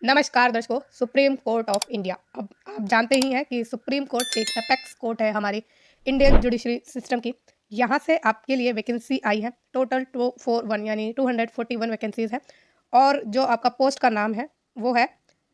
नमस्कार दर्शकों, supreme court of India. अब आप जानते ही हैं कि सुप्रीम कोर्ट एक अपेक्स कोर्ट है हमारी इंडियन जुडिशरी सिस्टम की। यहाँ से आपके लिए वैकेंसी आई है, टोटल 241 यानी 241 वैकेंसीज है। और जो आपका पोस्ट का नाम है वो है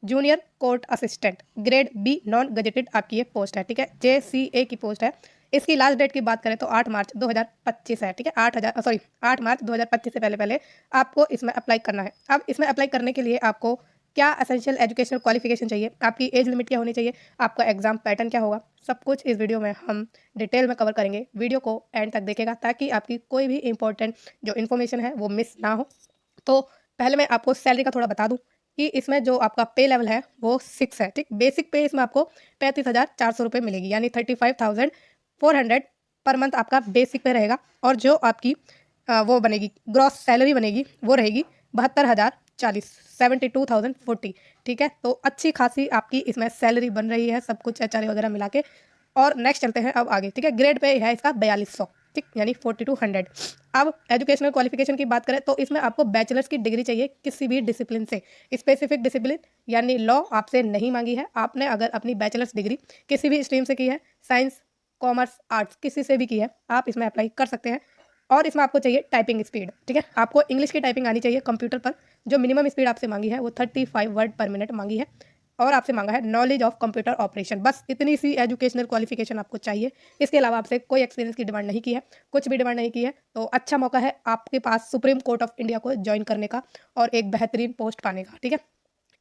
junior court assistant grade B non gazetted आपकी ये पोस्ट है। ठीक है, JCA की पोस्ट है। इसकी लास्ट डेट की बात करें तो 8 मार्च 2025 है। ठीक है, 8 मार्च 2025 से पहले पहले आपको इसमें अप्लाई करना है। अब इसमें अप्लाई करने के लिए आपको क्या एसेंशियल एजुकेशनल क्वालिफिकेशन चाहिए, आपकी एज लिमिट क्या होनी चाहिए, आपका एग्जाम पैटर्न क्या होगा, सब कुछ इस वीडियो में हम डिटेल में कवर करेंगे। वीडियो को एंड तक देखेगा ताकि आपकी कोई भी इंपॉर्टेंट जो इन्फॉर्मेशन है वो मिस ना हो। तो पहले मैं आपको सैलरी का थोड़ा बता दूं कि इसमें जो आपका पे लेवल है वो 6 है। ठीक, बेसिक पे इसमें आपको 35,400 रुपये मिलेगी, यानी 35,400 पर मंथ आपका बेसिक पे रहेगा। और जो आपकी वो बनेगी ग्रॉस सैलरी बनेगी वो रहेगी 72,040, 72,040। ठीक है, तो अच्छी खासी आपकी इसमें सैलरी बन रही है, सब कुछ HRA वगैरह मिला के। और नेक्स्ट चलते हैं अब आगे। ठीक है, ग्रेड पे है इसका 4200, ठीक, यानी 4200। अब एजुकेशनल क्वालिफिकेशन की बात करें तो इसमें आपको बैचलर्स की डिग्री चाहिए किसी भी डिसिप्लिन से। स्पेसिफिक डिसिप्लिन यानी लॉ आपसे नहीं मांगी है। आपने अगर अपनी बैचलर्स डिग्री किसी भी स्ट्रीम से की है, साइंस, कॉमर्स, आर्ट्स, किसी से भी की है, आप इसमें अप्लाई कर सकते हैं। और इसमें आपको चाहिए टाइपिंग स्पीड। ठीक है, आपको इंग्लिश की टाइपिंग आनी चाहिए कंप्यूटर पर। जो मिनिमम स्पीड आपसे मांगी है वो 35 वर्ड पर मिनट मांगी है। और आपसे मांगा है नॉलेज ऑफ कंप्यूटर ऑपरेशन। बस इतनी सी एजुकेशनल क्वालिफिकेशन आपको चाहिए। इसके अलावा आपसे कोई एक्सपीरियंस की डिमांड नहीं की है, कुछ भी डिमांड नहीं की है। तो अच्छा मौका है आपके पास सुप्रीम कोर्ट ऑफ इंडिया को ज्वाइन करने का और एक बेहतरीन पोस्ट पाने का। ठीक है,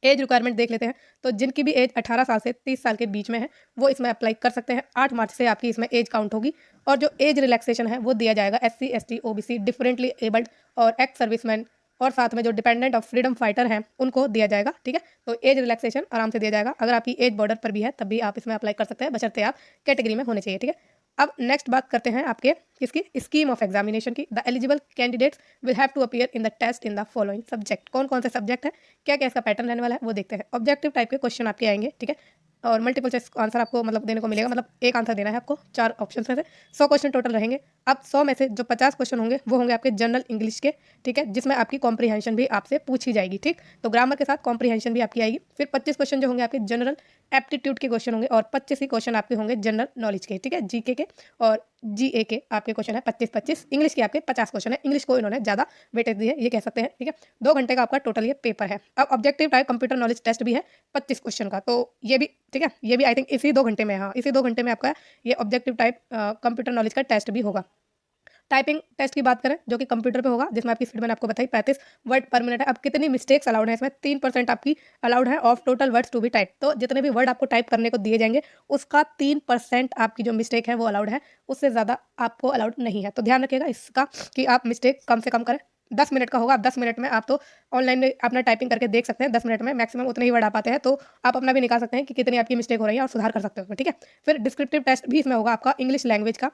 एज रिक्वायरमेंट देख लेते हैं। तो जिनकी भी एज 18 साल से 30 साल के बीच में है वो इसमें अप्लाई कर सकते हैं। 8 मार्च से आपकी इसमें एज काउंट होगी। और जो एज रिलैक्सेशन है वो दिया जाएगा SC ST OBC differently abled और एक्स सर्विसमैन और साथ में जो डिपेंडेंट ऑफ फ्रीडम फाइटर हैं उनको दिया जाएगा। ठीक है, तो एज रिलैक्सेशन आराम से दिया जाएगा। अगर आपकी एज बॉर्डर पर भी है तब भी आप इसमें अप्लाई कर सकते हैं, बशर्ते आप कैटेगरी में होने चाहिए। ठीक है, अब नेक्स्ट बात करते हैं आपके किसकी, स्कीम ऑफ एग्जामिनेशन की। The eligible candidates will have to appear in the test in the following subject. कौन कौन से सब्जेक्ट है, क्या क्या इसका पैटर्न रहने वाला है वो देखते हैं। ऑब्जेक्टिव टाइप के क्वेश्चन आपके आएंगे। ठीक है, और मल्टीपल चॉइस आंसर आपको मतलब देने को मिलेगा, मतलब एक आंसर देना है आपको 4 ऑप्शन में से। 100 क्वेश्चन टोटल रहेंगे। अब 100 में से जो 50 क्वेश्चन होंगे वो होंगे आपके जनरल इंग्लिश के। ठीक है, जिसमें आपकी कॉम्प्रीहेंशन भी आपसे पूछी जाएगी। ठीक, तो ग्रामर के साथ कॉम्प्रीहेंशन भी आपकी आएगी। फिर 25 क्वेश्चन जो होंगे आपके जनरल एप्टीट्यूड के क्वेश्चन होंगे और 25 ही क्वेश्चन आपके होंगे जनरल नॉलेज के। ठीक है, GK के और GA के आपके क्वेश्चन है 25-25। इंग्लिश के आपके 50 क्वेश्चन है, इंग्लिश को इन्होंने ज़्यादा वेटेज दी है, ये कह सकते हैं। ठीक है, 2 घंटे का आपका टोटल ये पेपर है। अब objective type computer knowledge test भी है 25 क्वेश्चन का, तो ये भी ठीक है, ये भी आई थिंक इसी 2 घंटे में, हाँ इसी 2 घंटे में आपका ये ऑब्जेक्टिव टाइप कंप्यूटर नॉलेज का टेस्ट भी होगा। टाइपिंग टेस्ट की बात करें जो कि कंप्यूटर पे होगा, जिसमें आपकी स्पीड मैंने आपको बताई 35 वर्ड पर मिनट है। अब कितनी मिस्टेक्स अलाउड है इसमें, 3% आपकी अलाउड है of total words to be type. तो जितने भी वर्ड आपको टाइप करने को दिए जाएंगे उसका 3% आपकी जो मिस्टेक है वो अलाउड है, उससे ज़्यादा आपको अलाउड नहीं है। तो ध्यान रखिएगा इसका कि आप मिस्टेक कम से कम करें। 10 मिनट का होगा। 10 मिनट में आप तो ऑनलाइन में अपना टाइपिंग करके देख सकते हैं। 10 मिनट में मैक्सिमम उतने ही वर्ड आ पाते हैं, तो आप अपना भी निकाल सकते हैं कि कितनी आपकी मिस्टेक हो रही है और सुधार कर सकते हो। ठीक है, फिर डिस्क्रिप्टिव टेस्ट भी इसमें होगा आपका इंग्लिश लैंग्वेज का,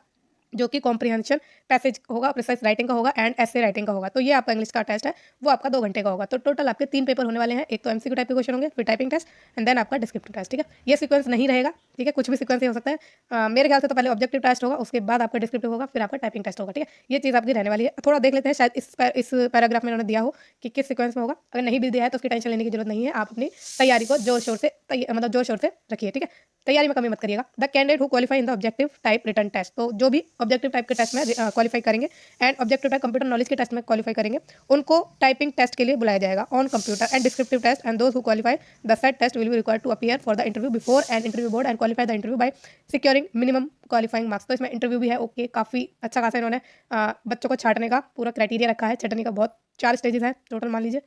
जो कि कॉम्प्रिहेंशन पैसेज होगा, प्रिसाइज राइटिंग का होगा एंड ऐसे राइटिंग का होगा। तो ये आपका इंग्लिश का टेस्ट है, वो आपका 2 घंटे का होगा। तो टोटल आपके 3 पेपर होने वाले हैं। एक तो MCQ टाइप के क्वेश्चन होंगे, फिर टाइपिंग टेस्ट एंड देन आपका डिस्क्रिप्टिव टेस्ट। ठीक है, ये सीक्वेंस नहीं रहेगा। ठीक है, कुछ भी सीक्वेंस हो सकता है। मेरे ख्याल से तो पहले ऑब्जेक्टिव टेस्ट होगा, उसके बाद आपका डिस्क्रिप्टिव होगा, फिर आपका टाइपिंग टेस्ट होगा। ठीक है, ये चीज़ आपकी रहने वाली है। थोड़ा देख लेते हैं, शायद इस पैराग्राफ में उन्होंने दिया हो कि किस सीक्वेंस में होगा। अगर नहीं भी दिया है तो उसकी टेंशन लेने की जरूरत नहीं है। आप अपनी तैयारी को जोर शोर से मतलब जोर शोर से रखिए। ठीक है, तैयारी में कमी मत करिएगा। The candidate who qualify in the objective type written test, तो जो भी ऑब्जेक्टिव टाइप के टेस्ट में क्वालिफाई करेंगे and objective type computer knowledge के टेस्ट में क्वालिफाई करेंगे, उनको टाइपिंग टेस्ट के लिए बुलाया जाएगा on computer and descriptive test. And those who qualify the set test will be required to appear for the interview before an interview board and qualify the interview bye securing minimum qualifying marks. तो इसमें interview भी है। Okay, काफ़ी अच्छा खासा इन्होंने बच्चों को छाटने का पूरा क्राइटेरिया रखा है। छटनी का बहुत 4 स्टेजेस हैं टोटल, मान लीजिए।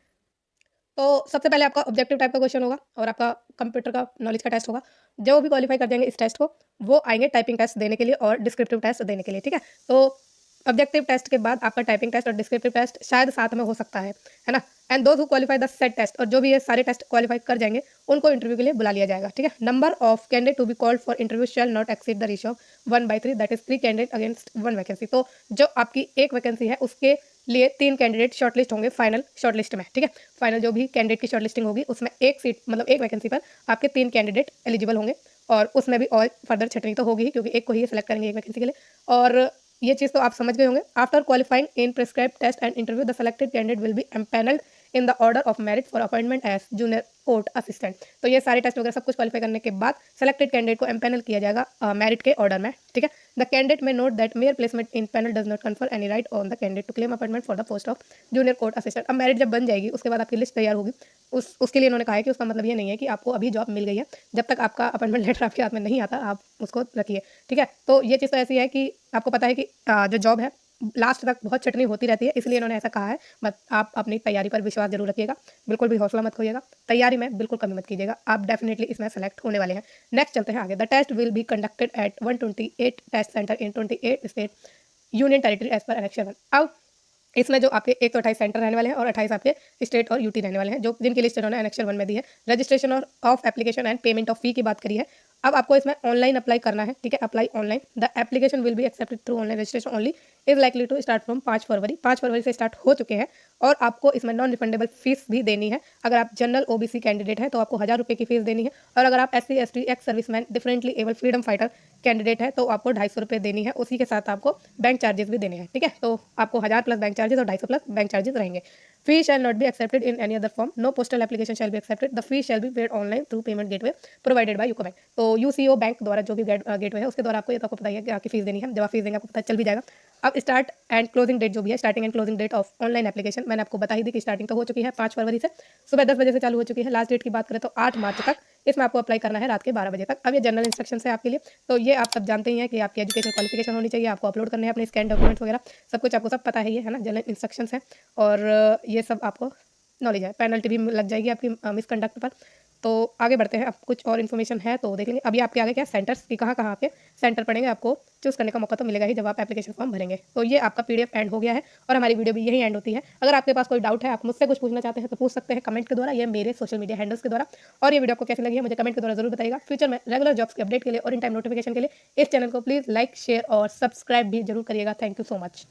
तो सबसे पहले आपका ऑब्जेक्टिव टाइप का क्वेश्चन होगा और आपका कंप्यूटर का नॉलेज का टेस्ट होगा। जो भी क्वालिफाई कर जाएंगे इस टेस्ट को, वो आएंगे टाइपिंग टेस्ट देने के लिए और डिस्क्रिप्टिव टेस्ट देने के लिए। ठीक है, तो ऑब्जेक्टिव टेस्ट के बाद आपका टाइपिंग टेस्ट और डिस्क्रिप्टिव टेस्ट शायद साथ में हो सकता है ना। And those who qualify the set test, और जो भी ये सारे टेस्ट क्वालिफाई कर जाएंगे उनको इंटरव्यू के लिए बुला लिया जाएगा। ठीक है, number of candidate to be called for interview shall not exceed the ratio of 1/3, that is 3 candidate against 1 vacancy. तो जो आपकी एक वैकेंसी है उसके लिए 3 कैंडिडेट शॉर्टलिस्ट होंगे फाइनल शॉर्टलिस्ट में। ठीक है, फाइनल जो भी कैंडिडेट की शॉर्टलिस्टिंग होगी उसमें एक सीट मतलब एक वैकेंसी पर आपके 3 कैंडिडेट एलिजिबल होंगे। और उसमें भी और फर्दर छटनी तो होगी ही, क्योंकि एक को ही सेलेक्ट करेंगे एक वैकेंसी के लिए। और ये चीज़ तो आप समझ गए होंगे। After qualifying in prescribe test and interview the selected candidate will be empanelled in the order of merit for appointment as junior court assistant. तो ये सारे टेस्ट वगैरह सब कुछ क्वालिफाई करने के बाद सेलेक्टेड कैंडिडेट को एम्पैनल किया जाएगा मेरिट के ऑर्डर में, ठीक है। The candidate may note that mere placement in panel does not confer any right on the candidate to claim appointment for the post of junior court assistant. अब merit जब बन जाएगी उसके बाद आपकी लिस्ट तैयार होगी, उसके लिए इन्होंने कहा है कि उसका मतलब ये नहीं है कि आपको अभी जॉब मिल गई है, जब तक आपका अपॉइंटमेंट लेटर आपके हाथ में नहीं आता आप उसको रखिए, ठीक है। तो ये चीज़ तो ऐसी है कि आपको पता है कि जो जॉब है लास्ट तक बहुत चटनी होती रहती है, इसलिए इन्होंने ऐसा कहा है। बट आप अपनी तैयारी पर विश्वास जरूर रखिएगा, बिल्कुल भी हौसला मत खोइएगा, तैयारी में बिल्कुल कमी मत कीजिएगा, आप डेफिनेटली इसमें सेलेक्ट होने वाले हैं। नेक्स्ट चलते हैं आगे। The test will be conducted at 128 test centre in 28 state union territory as per annexure 1। अब इसमें जो आपके 128 सेंटर रहने वाले हैं और 28 आपके स्टेट और यूटी रहने वाले हैं, जो जिनकी लिस्ट इन्होंने एनेक्शन 1 में दी है। रजिस्ट्रेशन और of application and payment of fee की बात करी है। अब आपको इसमें ऑनलाइन अप्लाई करना है, ठीक है, apply online. The application will be accepted through online registration only, is likely to start from 5 February. 5 फरवरी से स्टार्ट हो चुके हैं और आपको इसमें नॉन रिफंडेबल फीस भी देनी है। अगर आप जनरल ओबीसी कैंडिडेट हैं तो आपको 1000 रुपये की फीस देनी है, और अगर आप SC ST ex serviceman differently able freedom fighter candidate है तो आपको 250 रुपये देनी है, उसी के साथ आपको बैंक चार्जेस भी देने हैं, ठीक है। तो आपको 1000 प्लस बैंक चार्जेस और 250 प्लस बैंक चार्जेस रहेंगे। Fee shall not be accepted in any other form, no postal application shall be accepted, the fee shall be paid online through payment gateway provided by UCO bank. तो UCO bank द्वारा जो भी gateway है उसके द्वारा आपको ये तो आपको पता ही है कि आपकी फीस देनी है, जब आप फीस देंगे आपको पता चल भी जाएगा। अब स्टार्ट एंड क्लोजिंग डेट जो भी है, starting and closing date of online application मैंने आपको बता ही दी कि स्टार्टिंग तो हो चुकी है 5 फरवरी से, सुबह 10 बजे से चालू हो चुकी है। लास्ट डेट की बात करें तो 8 मार्च तक इसमें आपको अप्लाई करना है रात के 12 बजे तक। अब ये जनरल इंस्ट्रक्शन है आपके लिए, तो ये आप सब जानते ही हैं कि आपकी एजुकेशन क्वालिफिकेशन होनी चाहिए, आपको अपलोड करने हैं अपने स्कैन डॉक्यूमेंट्स वगैरह, सब कुछ आपको सब पता है, ये है ना जनरल इंस्ट्रक्शंस हैं, और ये सब आपको नॉलेज है। पेनल्टी भी लग जाएगी आपकी मिसकंडक्ट पर। तो आगे बढ़ते हैं, अब कुछ और इन्फॉर्मेशन है तो देख लेंगे। अभी आपके आगे क्या सेंटर्स की कहाँ आपके सेंटर पड़ेंगे, आपको चूज़ करने का मौका तो मिलेगा ही जब आप एप्लीकेशन फॉर्म भरेंगे। तो ये आपका PDF एंड हो गया है और हमारी वीडियो भी यही एंड होती है। अगर आपके पास कोई डाउट है, आप मुझसे कुछ पूछना चाहते हैं तो पूछ सकते हैं कमेंट के द्वारा, ये मेरे सोशल मीडिया हैंडल्स के द्वारा। और ये वीडियो आपको कैसी लगी है मुझे कमेंट के द्वारा जरूर बताइएगा। फ्यूचर में रेगुलर जॉब्स के अपडेट के लिए और इन टाइम नोटिफिकेशन के लिए इस चैनल को प्लीज़ लाइक शेयर और सब्सक्राइब भी जरूर करिएगा। Thank you so much.